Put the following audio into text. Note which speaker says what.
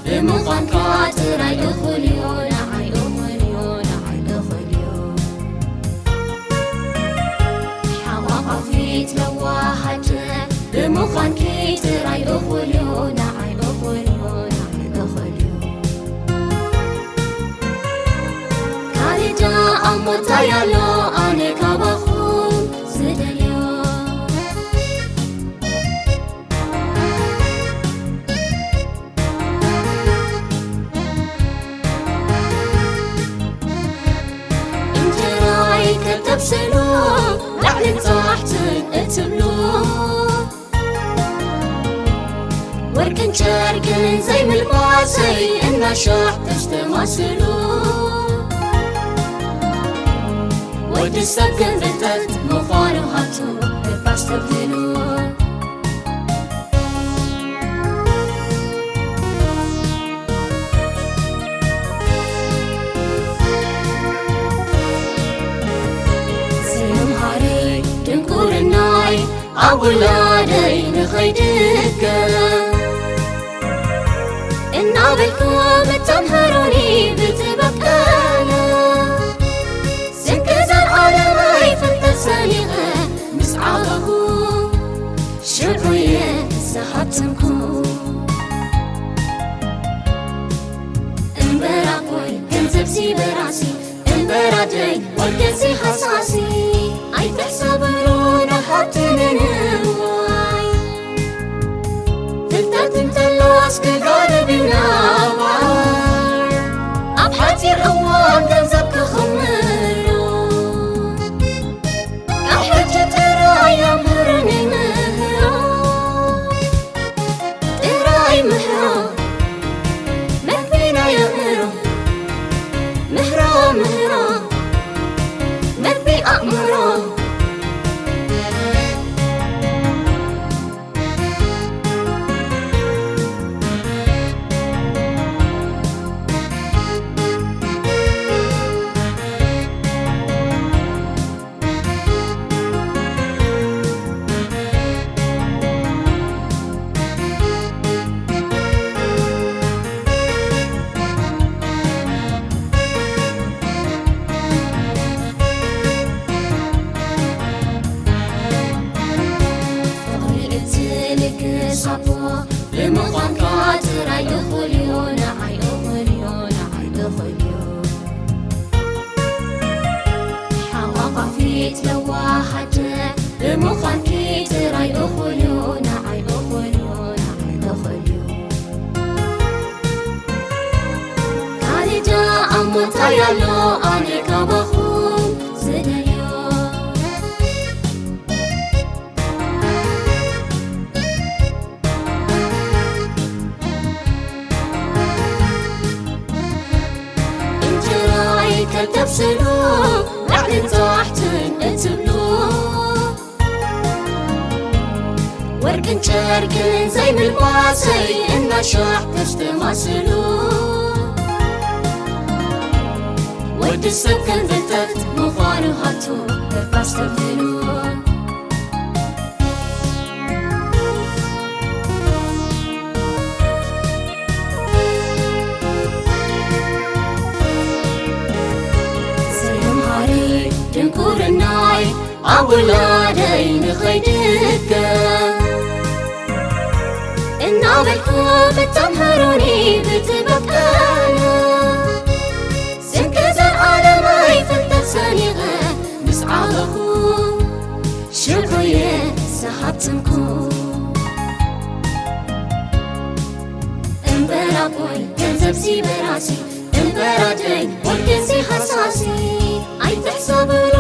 Speaker 1: بمقام كاتر يخليون يخليون يخليون حواقع في تلواحد بمقام كاتر يخليون يخليون يخليون كارجا أموت يالو أنا كبخون زدليون تبسلو لعن تحت اتبلو وركن شاركن زي من الماسي إن شاح تستماسلو ودي السكن ذتت مخانو هاتو الفاش تبدلو أولادي نخيدك إن بالكم تنهروني بتبكانا سنكز العالم يفتت سنيغة مسعاله شرقية سحبتنكو انبراقوي كنزبسي براسي انبراجي والكسي حساسي أي تحسبرون حتى نواي تلتات انتلوس كقارب نواي أبحاتي الأوام تنزبك خمرو أحجة ترايا مهرني مهرو تراي مهرو مهبينا يا مهرو مهرو مهرو مهبي أمرو بمقام كاتر يخليون يخليون يخليون حواقع في تلواحد بمقام كاتر يخليون يخليون يخليون كارجا أموت يالو أنا كبخون زدليون تبسلو لعن تحت اتبلو وركن شاركن زي من الماسي إن شاح تستماسلو ودي السكن ذتت مخانو هاتو الفاش تبدلو تنكور الناي أولادي نخيدك إن بالكم تنهروني بتبكانا سنكز العالم يفتت سنيغة مسعاله شرقية سحبتنكو انبراقوي كنزبسي براسي انبراجي والكسي حساسي أي تحسبوا